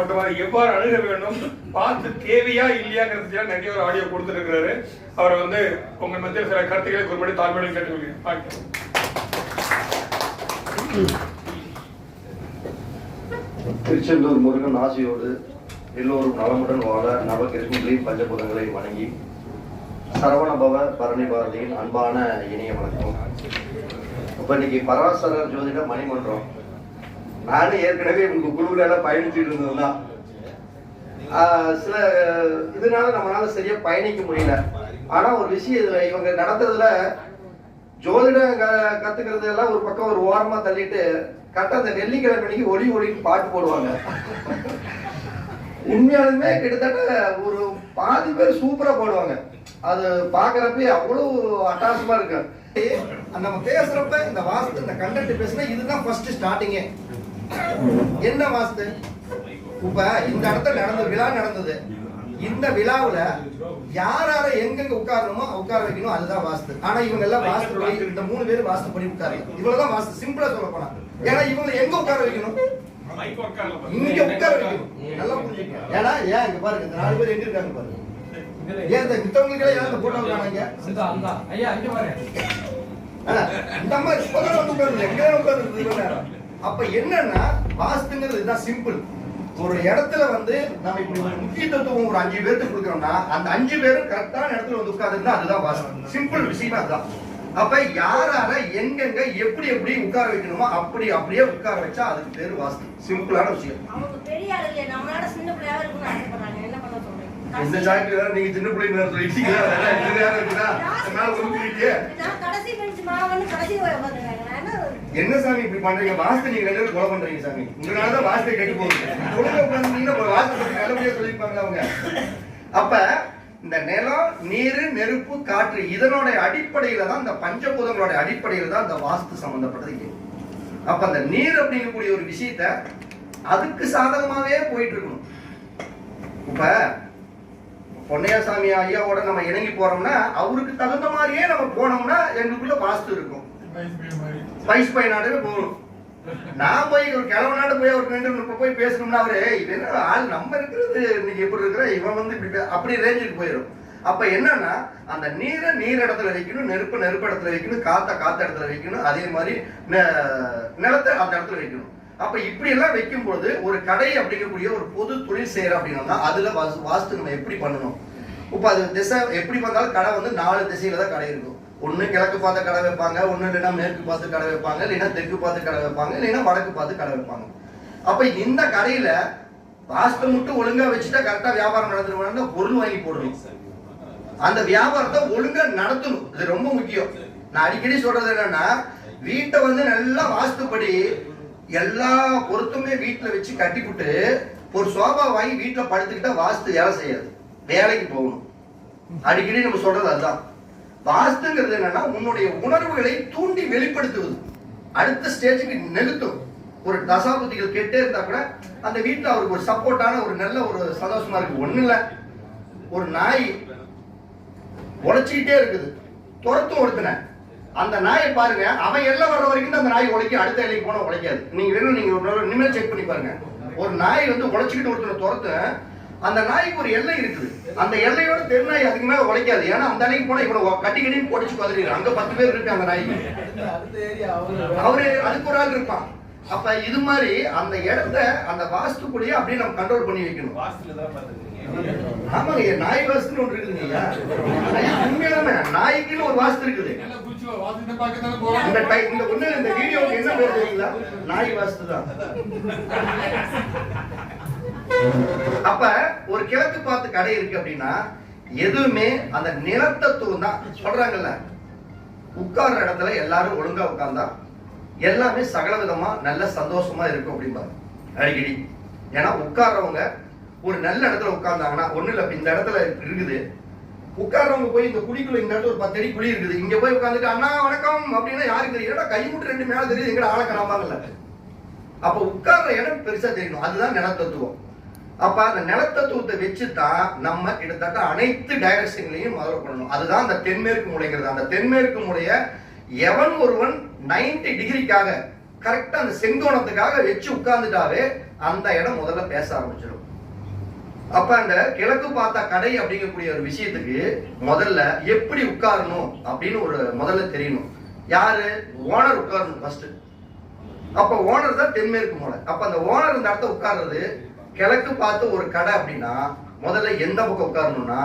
மற்றும் அதை எவ்வாறு அணுக வேண்டும், பார்த்து தேவையா இல்லையாங்கிறதுல நிறைய ஒரு ஆடியோ கொடுத்துருக்கிறாரு. அவரை வந்து உங்க மத்தியில் சில கருத்துக்களை ஒருபடி தாழ்மையுடன் கேட்டுக்கொள்கிறேன். திருச்செந்தூர் முருகன் ஆசையோடு எல்லோரும் நலமுடன் வாழ நவகிருஷ்ணங்களையும் பஞ்சபூதங்களை வணங்கி சரவணபவ பரணி பாரதியின் அன்பான இனிய வணக்கம். இப்ப இன்னைக்கு பராசர ஜோதிட மணிமன்றம், நானும் ஏற்கனவே உங்க குழுவில பயணிச்சுட்டு இருந்ததுதான். சில இதனால நம்மளால சரியா பயணிக்க முடியல. ஆனா ஒரு விஷயம் இதுல இவங்க நடத்துறதுல ஜோதிடம் கத்துக்கிறது எல்லாம் ஒரு பக்கம் ஒரு ஓரமா தள்ளிட்டு கரெக்டா அந்த வெள்ளிக்கிழமைக்கு ஒளி ஒளின்னு பாட்டு போடுவாங்க. உண்மையாலுமே கிட்டத்தட்ட ஒரு பாதி பேர் சூப்பரா போடுவாங்க. அது பாக்குறப்ப அவ்வளவு அட்டாசமா இருக்கு. நம்ம பேசுறப்ப இந்த வாஸ்து இந்த கண்டென்ட் பேசுனா இதுதான் ஃபர்ஸ்ட் ஸ்டார்டிங்கே. என்ன வாஸ்து? இப்ப இந்த இடத்துல நடந்த விழா நடந்தது. இந்த விழாவுல யாரார எங்கெங்க உட்காரணுமோ உட்கார வைக்கணும், அதுதான் வாஸ்து. ஆனா இவங்க எல்லாம் வாஸ்து இந்த 3 பேர் வாஸ்து பண்ணி உட்காரல. இவ்வளவுதான் வாஸ்து, சிம்பிளா சொல்ல போனா. ஏன்னா இவங்க எங்க உட்கார வைக்கணும், இங்க உட்கார வைக்கணும். நல்லா புரிஞ்சுக்கணும். ஏன்னா ஏன் இங்க பாருங்க, இந்த 4 பேர் எங்க இருக்காங்க பாருங்க. ஏன் இந்த மித்தவங்களுக்கு ஏன் இந்த போட்டோ காணாங்க? ஐயா இங்க பாருங்க, இந்த அம்மா இப்பதான் வந்து உட்காருங்க, எங்க உட்கார்ந்து. அப்ப என்னன்னா வாஸ்துங்கிறது இதுதான் சிம்பிள். ஒரு இடத்துல வந்து நம்ம இப்படி ஒரு முக்கியத்துவம் ஒரு 5 பேருக்கு கொடுக்குறோம்னா அந்த 5 பேரும் கரெக்டான இடத்துல வந்து உட்கார்ந்துருந்தா அதுதான் வாஸ்து. சிம்பிள் விஷயம் அதுதான். அப்ப யாரால எங்கெங்க எப்படி எப்படி உட்கார வைக்கணுமோ அப்படி அப்படியே உட்கார வச்சா அதுக்கு பேரு வாஸ்து. சிம்பிளான விஷயம். இந்த ஜாக்கெட் வேற நீங்க சின்ன பிள்ளைங்க சொல்லிட்டீங்க. என்ன சாமி இப்படி பண்றீங்க? வாஸ்து நீங்க 2 பேரும் கொலை பண்றீங்க சாமி. உங்களாலதான் வாஸ்து கெட்டு போகுது. ஒழுங்கா உட்கார்ந்தீங்கன்னா வாஸ்து பத்தி நல்லபடியா சொல்லிருப்பாங்க அவங்க. அப்ப இந்த நிலம், நீர், நெருப்பு, காற்று இதனோட அடிப்படையில தான், இந்த பஞ்சபூதங்களோட அடிப்படையில தான் இந்த வாஸ்து சம்பந்தப்பட்டது. அப்ப அந்த நீர் அப்படிங்கக்கூடிய ஒரு விஷயத்த அதுக்கு சாதகமாவே போயிட்டு இருக்கணும். இப்ப பொன்னையாசாமி ஐயாவோட நம்ம இணங்கி போறோம்னா அவருக்கு தகுந்த மாதிரியே நம்ம போனோம்னா எங்களுக்குள்ள வாஸ்து இருக்கும். ஸ்பைஸ் பை நாடுவே போகணும். நான் போய் ஒரு கிழவ நாடு போய் ஒரு 2 போய் பேசணும்னா அவரு இவன் ஆள் நம்ம இருக்கிறது இன்னைக்கு எப்படி இருக்கிற இவன் வந்து அப்படி ரேஞ்சுக்கு போயிடும். அப்ப என்னன்னா அந்த நீரை நீர் இடத்துல வைக்கணும், நெருப்பு நெருப்பு இடத்துல வைக்கணும், காத்த இடத்துல வைக்கணும், அதே மாதிரி நிலத்தை அந்த இடத்துல வைக்கணும். அப்ப இப்படி எல்லாம் வைக்கும் போது ஒரு கடை அப்படிங்கக்கூடிய ஒரு பொது தொழில் செய்யற அப்படின்னா அதுல வாஸ்து நம்ம எப்படி பண்ணணும். இப்ப அது திசை எப்படி வந்தாலும் கடை வந்து 4 திசையில தான் கடை இருக்கும். ஒண்ணு கிழக்கு பார்த்து கடை வைப்பாங்க, ஒண்ணு இல்லைன்னா மேற்கு பார்த்து கடை வைப்பாங்க, இல்லைன்னா தெற்கு பார்த்து கடை வைப்பாங்க, இல்லைன்னா வடக்கு பார்த்து கடை வைப்பாங்க. அப்ப இந்த கடையில வாஸ்து மட்டும் ஒழுங்கா வச்சுட்டா கரெக்டா வியாபாரம் நடந்துருவாங்க. பொருள் வாங்கி போடணும், அந்த வியாபாரத்தை ஒழுங்கா நடத்தணும். இது ரொம்ப முக்கியம். நான் அடிக்கடி சொல்றது என்னன்னா, வீட்டை வந்து நல்லா வாஸ்துப்படி எல்லா பொருத்துமே வீட்டுல வச்சு கட்டிவிட்டு ஒரு சோபா வாங்கி வீட்டுல படுத்துக்கிட்டா வாஸ்து வேலை செய்யாது, வேலைக்கு போகணும். அடிக்கடி நம்ம சொல்றது அதுதான். வாஸ்துங்கிறது என்னன்னா உன்னுடைய உணர்வுகளை தூண்டி வெளிப்படுத்துவது, அடுத்த ஸ்டேஜுக்கு நிறுத்தும். ஒரு தசாபுத்திகள் கெட்டே இருந்தா கூட அந்த வீட்டுல அவருக்கு ஒரு சப்போர்ட்டான ஒரு நல்ல ஒரு சந்தோஷமா இருக்கு. ஒண்ணு இல்ல, ஒரு நாய் உழைச்சிக்கிட்டே இருக்குது, துரத்தும் ஒருத்தனை. அந்த நாயை பாருங்க, அவன் எல்லாம் வர்ற வரைக்கும் அந்த நாய் உழைக்கும், அடுத்த எல்லைக்கு போனா உழைக்காது. நீங்க வேணும் நீங்க ஒரு நிமிடம் செக் பண்ணி பாருங்க. ஒரு நாய் வந்து உழைச்சிக்கிட்டு ஒருத்தனை துரத்து, அந்த நாய்க்கு ஒரு எல்லை இருக்குது. அந்த எல்லையோட தெருநாய் அதுக்கு மேல உழைக்காது. ஏன்னா அந்த அன்னைக்கு போனா இவ்வளவு கட்டி கட்டி பொடிச்சு பதறிடு. அங்க 10 பேர் இருக்கு அந்த நாய்க்கு, அவரு அதுக்கு ஒரு ஆள் இருப்பான். அப்ப இது மாதிரி அந்த இடத்த அந்த வாஸ்துக்குள்ளேயே அப்படியே நம்ம கண்ட்ரோல் பண்ணி வைக்கணும். ஆமாங்க, நாய் வாஸ்துன்னு ஒன்று இருக்குதுங்க. உண்மையாலுமே நாய்க்குன்னு ஒரு வாஸ்து இருக்குது. இந்த ஒண்ணு இந்த வீடியோக்கு என்ன பேர் தெரியுங்களா? நாய் வாஸ்து தான். அப்ப ஒரு கிழக்கு பார்த்து கடை இருக்கு அப்படின்னா எதுவுமே அந்த நிலத்தத்துவம் தான் சொல்றாங்கல்ல. உட்கார்ற இடத்துல எல்லாரும் ஒழுங்கா உட்கார்ந்தா எல்லாமே சகல விதமா நல்ல சந்தோஷமா இருக்கும் அப்படிம்பாங்க அடிக்கடி. ஏன்னா உட்கார்றவங்க ஒரு நல்ல இடத்துல உட்கார்ந்தாங்கன்னா ஒண்ணு இல்ல, இந்த இடத்துல இருக்குது உட்கார்றவங்க போய் இந்த குழிக்குள்ள இந்த இடத்துல ஒரு 10 அடி குழி இருக்குது, இங்க போய் உட்காந்துட்டு அண்ணா வணக்கம் அப்படின்னா யாருக்கு தெரியும்? கை முட்டு 2 மேல தெரியுது, எங்கட ஆளக்கறாமாங்கல்ல. அப்ப உட்கார்ற இடம் பெருசா தெரியணும், அதுதான் நிலத்தத்துவம். அப்ப அந்த நிலத்தத்துவத்தை வச்சுதான் நம்ம கிட்டத்தட்ட அனைத்து டைரக்ஷன்லையும் முதல்ல பண்ணணும். அதுதான் அந்த தென்மேற்கு மூலைங்கிறது. அந்த தென்மேற்கு மூலைய எவன் ஒருவன் 90 டிகிரிக்காக கரெக்டா அந்த செங்கோணத்துக்காக வச்சு உட்கார்ந்துட்டாவே அந்த இடம் முதல்ல பேச ஆரம்பிச்சிடும். அப்ப அந்த கிழக்கு பார்த்த கடை அப்படிங்கக்கூடிய ஒரு விஷயத்துக்கு முதல்ல எப்படி உட்காரணும் அப்படின்னு ஒரு முதல்ல தெரியணும். யாரு? ஓனர் உட்காரணும் ஃபர்ஸ்ட். அப்ப ஓனர் தான் தென்மேற்கு மூலை. அப்ப அந்த ஓனர் இந்த இடத்த உட்கார்றது கிழக்கு பார்த்து ஒரு கடை அப்படின்னா முதல்ல எந்த பக்கம் உட்காரணும்னா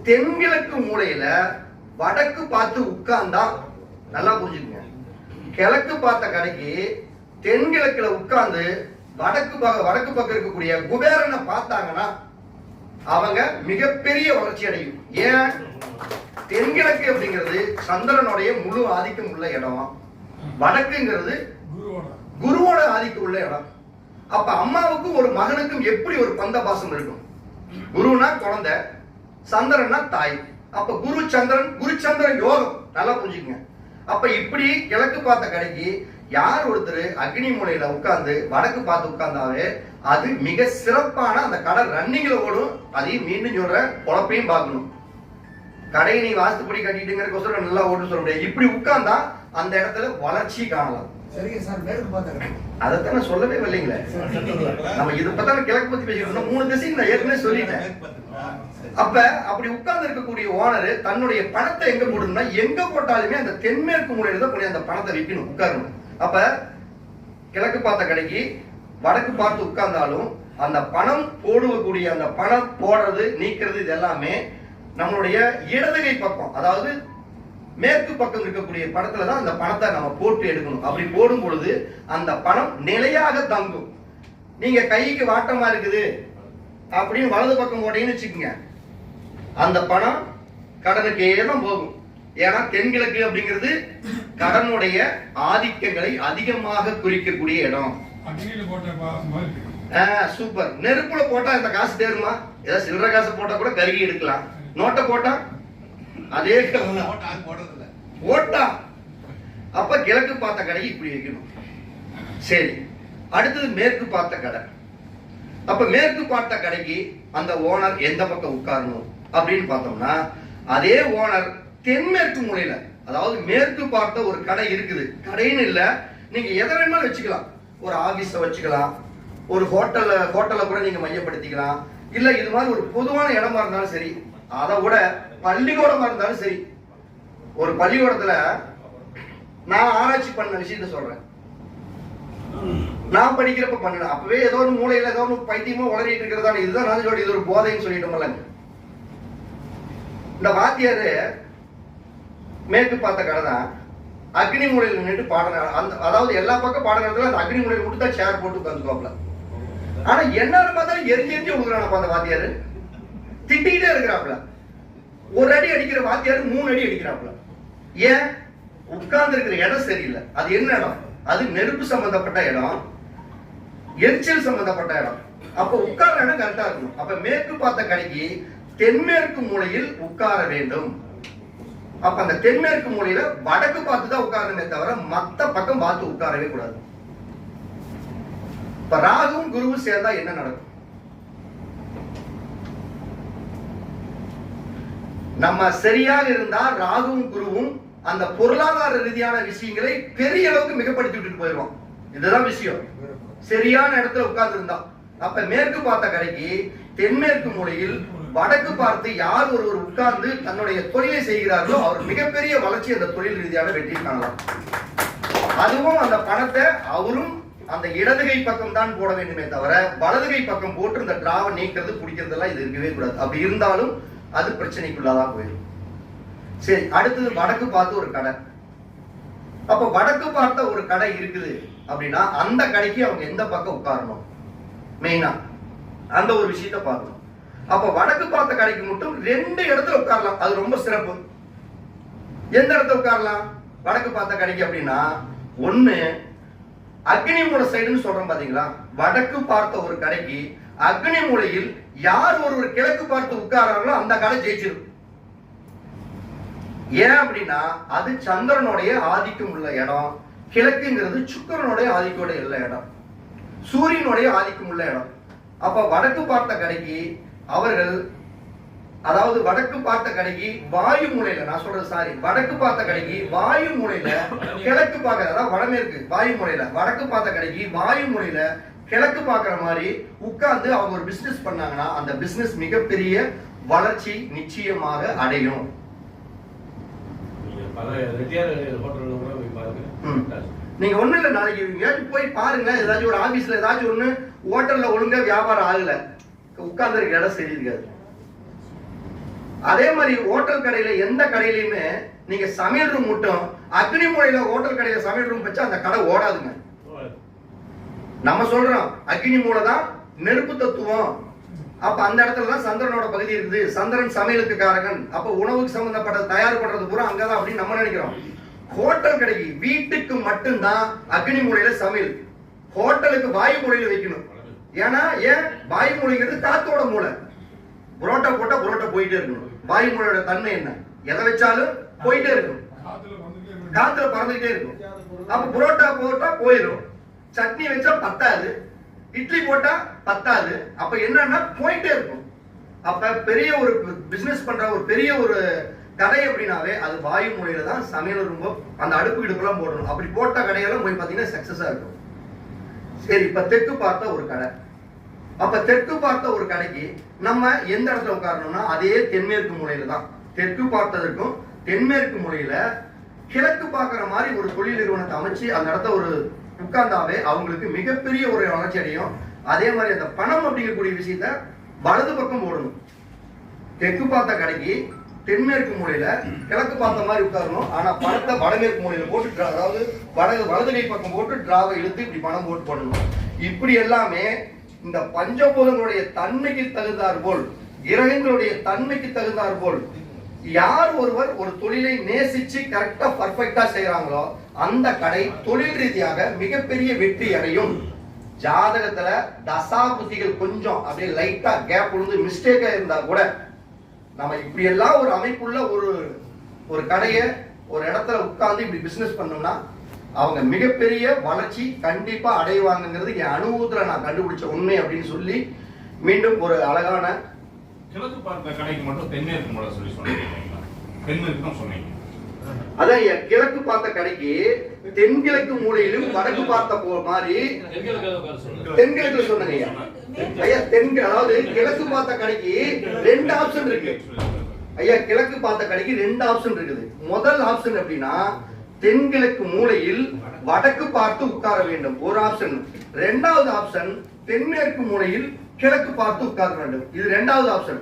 தென்கிழக்கு மூலையில வடக்கு பார்த்து உட்கார்ந்தா, நல்லா புரிஞ்சுக்கங்க, கிழக்கு பார்த்த கடைக்கு தென்கிழக்குல உட்கார்ந்து வடக்கு பக்கம் இருக்கக்கூடிய குபேரனை பார்த்தாங்கன்னா அவங்க மிகப்பெரிய வளர்ச்சி அடையும். ஏன்? தென்கிழக்கு அப்படிங்கிறது சந்திரனுடைய முழு ஆதிக்கம் உள்ள இடம், வடக்குங்கிறது குருவோட ஆதிக்கம் உள்ள இடம். அப்ப அம்மாவுக்கும் ஒரு மகனுக்கும் எப்படி ஒரு பந்த பாசம் இருக்கும்? குருனா குழந்தை, சந்திரன்னா தாய். அப்ப குரு சந்திரன் யோகம், நல்லா புரிஞ்சுக்கங்க. அப்ப இப்படி கிழக்கு பார்த்த கடைக்கு யார் ஒருத்தர் அக்னி மூலையில உட்கார்ந்து வடக்கு பார்த்து உட்கார்ந்தாவே அது மிக சிறப்பான அந்த கடை ரன்னிங்ல ஓடும். அதையும் மீண்டும் சொல்ற குழப்பையும் பார்க்கணும். கடையை நீ வாஸ்துப்படி கட்டிட்டுங்கிறதுக்கோசரம் நல்லா ஓடும் சொல்ல முடியாது. இப்படி உட்கார்ந்தா அந்த இடத்துல வளர்ச்சி காணலாம். சரிங்க சார், மேற்கு பார்த்தாங்க. அதைத்தான் நான் சொல்லவே இல்லைங்களே. நம்ம இதை பத்தி கிழக்கு பத்தி பேசிக்கிட்டோம். 3 திசைக்கு நான் ஏற்கனவே சொல்லிட்டேன். அப்ப அப்படி உட்கார்ந்து இருக்கக்கூடிய ஓனர் தன்னுடைய பணத்தை எங்க போடணும்னா எங்க போட்டாலுமே அந்த தென்மேற்கு மூலையில தான் போய் அந்த பணத்தை வைக்கணும், உட்காரணும். அப்ப கிழக்கு பார்த்த கடைக்கு வடக்கு பார்த்து உட்கார்ந்தாலும் அந்த பணம் போடக்கூடிய அந்த பணம் போடுறது நீக்கிறது இது எல்லாமே நம்மளுடைய இடதுகை பக்கம், அதாவது மேற்கு பக்கம் இருக்கக்கூடிய பணத்துல தான் அந்த பணத்தை நம்ம போட்டு எடுக்கணும். அப்படி போடும் பொழுது அந்த பணம் நிலையாக தங்கும். நீங்க கைக்கு வாட்டமா இருக்குது அப்படின்னு வலது பக்கம் போட்டீங்கன்னு வச்சுக்கோங்க, அந்த பணம் கடனுக்கே தான் போகும். ஏன்னா தென்கிழக்கு அப்படிங்கிறது கடனுடைய ஆதிக்கங்களை அதிகமாக குறிக்கக்கூடிய இடம். சூப்பர். நெருப்புல போட்டா இந்த காசு தேருமா? ஏதாவது சில்லற காசு போட்டா கூட கருகி எடுக்கலாம். நோட்டை போட்டா அதே போட்டா. அப்ப கிழக்கு பார்த்த கடை இப்படி வைக்கணும். சரி, அடுத்தது மேற்கு பார்த்த கடை. அப்ப மேற்கு பார்த்த கடைக்கு அந்த ஓனர் எந்த பக்கம் உட்காரணும் அப்படின்னு பார்த்தோம்னா அதே ஓனர் தென்மேற்கு மூலையில, அதாவது மேற்கு பார்த்த ஒரு கடை இருக்குது. கடைன்னு இல்ல, நீங்க எதை வேணாலும் வச்சுக்கலாம். ஒரு ஆபீஸ வச்சுக்கலாம், ஒரு ஹோட்டல்ல கூட நீங்க மையப்படுத்திக்கலாம். இல்ல இது மாதிரி ஒரு பொதுவான இடமா இருந்தாலும் சரி, அதை விட பள்ளிக்கூடமா இருந்தாலும் சரி. ஒரு பள்ளிக்கூடத்துல நான் ஆராய்ச்சி பண்ண விஷயத்த சொல்றேன். நான் படிக்கிறப்ப பண்ணல, அப்பவே ஏதோ ஒரு மூலையில ஏதோ ஒரு பைத்தியமா உளறிட்டு இருக்கிறதா இதுதான் நான் சொல்லி இது ஒரு போதைன்னு சொல்லிட்டோம்ல. இந்த வாத்தியாரு மேற்கு பார்த்த கடை தான் அக்னி மூலையில் நின்று பாடம், அதாவது எல்லா பக்கம் பாடம் நடத்துல அந்த அக்னி மூலையில் மட்டும் தான் சேர் போட்டு உட்காந்துக்கோப்ல. ஆனா என்ன பார்த்தாலும் எரிஞ்சு விடுறானப்பா அந்த வாத்தியாரு, திட்டிக்கிட்டே இருக்கிறாப்ல. ஒரு அடி அடிக்கிற வாத்தியாரு 3 அடி அடிக்கிறாப்ல. ஏன்? உட்கார்ந்து இருக்கிற இடம் சரியில்லை. அது என்ன இடம்? அது நெருப்பு சம்பந்தப்பட்ட இடம், எரிச்சல் சம்பந்தப்பட்ட இடம். அப்ப உட்கார இடம் கரெக்டா இருக்கணும். அப்ப மேற்கு பார்த்த கடைக்கு தென்மேற்கு மூலையில் உட்கார வேண்டும். அப்ப அந்த தென்மேற்கு மூலையில வடக்கு பார்த்து தான் உட்காரணுமே தவிர மத்த பக்கம் பார்த்து உட்காரவே கூடாது. இப்ப ராகுவும் குருவும் சேர்ந்தா என்ன நடக்கும்? நம்ம சரியாக இருந்தா ராகுவும் குருவும் அந்த பொருளாதார ரீதியான விஷயங்களை பெரிய அளவுக்கு மிகப்படுத்தி விட்டு போயிடுவோம். இதுதான் விஷயம். சரியான இடத்துல உட்கார்ந்து இருந்தா. அப்ப மேற்கு பார்த்த கடைக்கு தென்மேற்கு மூலையில் வடக்கு பார்த்து யார் ஒருவர் உட்கார்ந்து தன்னுடைய தொழிலை செய்கிறார்களோ அவர் மிகப்பெரிய வளர்ச்சி அந்த தொழில் ரீதியான வெற்றி காணலாம். அதுவும் அந்த பணத்தை அவரும் அந்த இடதுகை பக்கம் தான் போட வேண்டுமே தவிர வலதுகை பக்கம் போட்டு இந்த டிராவை நீக்கிறது பிடிக்கிறதெல்லாம் இது இருக்கவே கூடாது. அப்படி இருந்தாலும் அது பிரச்சனைக்குள்ளதான் போயிடும். சரி, அடுத்தது வடக்கு பார்த்து ஒரு கடை. அப்ப வடக்கு பார்த்த ஒரு கடை இருக்குது அப்படின்னா அந்த கடைக்கு அவங்க எந்த பக்கம் உட்காரணும், மெயினா அந்த ஒரு விஷயத்த பார்க்கணும். அப்ப வடக்கு பார்த்த கடைக்கு மட்டும் 2 இடத்துல உட்காரலாம், அது ரொம்ப சிறப்பு. எந்த இடத்துல உட்காரலாம் வடக்கு பார்த்த கடைக்கு அப்படின்னா, ஒண்ணு அக்னி மூலை சைடுன்னு சொல்றோம் பாத்தீங்களா, வடக்கு பார்த்த ஒரு கடைக்கு அக்னி மூலையில் யார் ஒருவர் கிழக்கு பார்த்து உட்காராங்களோ அந்த கடை ஜெயிச்சிடும். ஏன் அப்படின்னா அது சந்திரனுடைய ஆதிக்கம் உள்ள இடம். கிழக்குங்கிறது சுக்கிரனுடைய ஆதிக்கம் உள்ள இடம், சூரியனுடைய ஆதிக்கம் உள்ள இடம். அப்ப வடக்கு பார்த்த கடைக்கு அவர்கள் அதாவது வடக்கு பார்த்த கடைக்கு வாயு மூலையில, நான் சொல்றது சாரி, வடக்கு பார்த்த கடைக்கு வாயு மூலையில கிழக்கு பார்க்கற, அதாவது வடமேற்கு வாயு மூலையில, வடக்கு பார்த்த கடைக்கு வாயு மூலையில கிழக்கு பார்க்கிற மாதிரி உட்கார்ந்து அவங்க ஒரு பிசினஸ் பண்ணாங்கன்னா அந்த பிசினஸ் மிகப்பெரிய வளர்ச்சி நிச்சயமாக அடையும். நீங்க ஒண்ணு இல்ல, நாளைக்கு எங்கேயாச்சும் போய் பாருங்க, ஏதாச்சும் ஒரு ஆபீஸ்ல ஏதாச்சும் ஒண்ணு ஹோட்டல்ல ஒழுங்கா வியாபாரம் ஆகல, உட்கார்ந்து இருக்க இடம் சரி இருக்காது. அதே மாதிரி ஹோட்டல் கடையில எந்த கடையிலயுமே நீங்க சமையல் ரூம் மட்டும் அக்னி மூலையில ஹோட்டல் கடையில சமையல் ரூம் வச்சா அந்த கடை ஓடாதுங்க. நம்ம சொல்றோம் அக்னி மூலை தான் நெருப்பு தத்துவம். அப்ப அந்த இடத்துல தான் சந்திரனோட பகுதி இருக்குது, சந்திரன் சமையலுக்கு காரகன், அப்ப உணவுக்கு சம்பந்தப்பட்ட தயார் பண்றது பூரா அங்கதான் அப்படின்னு நம்ம நினைக்கிறோம். ஹோட்டல் கடைக்கு வீட்டுக்கு மட்டும்தான் அக்னி மூலையில சமையல், ஹோட்டலுக்கு வாயு மூலையில வைக்கணும். ஏன்னா ஏன் வாயு மூலைங்கிறது காத்தோட மூலை, புரோட்டா போட்டா புரோட்டா போயிட்டே இருக்கணும். வாயு மூலையோட தன்மை என்ன, எதை வச்சாலும் போயிட்டே இருக்கும், காத்துல பறந்துகிட்டே இருக்கும். அப்ப புரோட்டா போட்டா போயிடும், சட்னி வச்சா பத்தாது, இட்லி போட்டா பத்தாது, அப்ப என்னன்னா போயிட்டே இருக்கும். அப்ப பெரிய ஒரு பிசினஸ் பண்ற ஒரு பெரிய ஒரு கடை அப்படின்னாவே அது வாயு மூலையில தான் சமையல் ரொம்ப அந்த அடுப்பு இடுப்புலாம் போடணும். அப்படி போட்ட கடையெல்லாம் போய் பாத்தீங்கன்னா சக்சஸா இருக்கும். சரி, இப்ப தெற்கு பார்த்த ஒரு கடை, அப்ப தெற்கு பார்த்த ஒரு கடைக்கு நம்ம எந்த இடத்துல உட்காரணும்னா அதே தென்மேற்கு மூலையில தான். தெற்கு பார்த்ததற்கும் தென்மேற்கு மூலையில கிழக்கு பார்க்கிற மாதிரி ஒரு தொழில் நிறுவனத்தை அமைச்சு அந்த இடத்த ஒரு உட்கார்ந்தாவே அவங்களுக்கு மிகப்பெரிய ஒரு வளர்ச்சி அடையும். அதே மாதிரி அந்த பணம் அப்படிங்கக்கூடிய விஷயத்த வலது பக்கம் போடணும். தெற்கு பார்த்த கடைக்கு தென்மேற்கு மூலையில கிழக்கு பார்த்த மாதிரி உட்காரணும், ஆனா பணத்தை வடமேற்கு மூலையில போட்டு, அதாவது வலது கை பக்கம் போட்டு டிராவை இழுத்து இப்படி பணம் போட்டு போடணும். இப்படி எல்லாமே இந்த பஞ்சபூதங்களுடைய தன்மைக்கு தகுந்தார் போல், கிரகங்களுடைய தன்மைக்கு தகுந்தார் போல் யார் ஒருவர் ஒரு தொழிலை நேசிச்சு கரெக்டா பர்ஃபெக்டா செய்யறாங்களோ அந்த கடை தொழில் ரீதியாக மிகப்பெரிய வெற்றி அடையும். ஜாதகத்துல தசா புத்திகள் கொஞ்சம் அப்படியே லைட்டா கேப் விழுந்து மிஸ்டேக்கா இருந்தா கூட நம்ம இப்படி எல்லாம் ஒரு அமைப்புள்ள ஒரு கடைய ஒரு இடத்துல உட்கார்ந்து இப்படி பிசினஸ் பண்ணோம்னா அவங்க மிகப்பெரிய வளர்ச்சி கண்டிப்பா அடைவாங்கிறது என் அனுபவத்துல நான் கண்டுபிடிச்ச உண்மை அப்படின்னு சொல்லி மீண்டும் ஒரு அழகான கிழக்கு பார்த்த கடைக்கு மட்டும் தென்மேற்கு மூலை சொல்லி சொன்னீங்க, தென்மேற்கு தான் சொன்னீங்க. அதான் கிழக்கு பார்த்த கடைக்கு தென்கிழக்கு மூலையிலும் வடக்கு பார்த்த மாதிரி தென்கிழக்கு சொன்னீங்க ஐயா. அதாவது கிழக்கு பார்த்த கடைக்கு 2 ஆப்ஷன் இருக்கு ஐயா. கிழக்கு பார்த்த கடைக்கு 2 ஆப்ஷன் இருக்குது. முதல் ஆப்ஷன் அப்படின்னா தென்கிழக்கு மூலையில் வடக்கு பார்த்து உட்கார வேண்டும், ஒரு ஆப்ஷன். 2வது ஆப்ஷன் தென்மேற்கு மூலையில் கிழக்கு பார்த்து உட்கார வேண்டும், இது 2வது ஆப்ஷன்.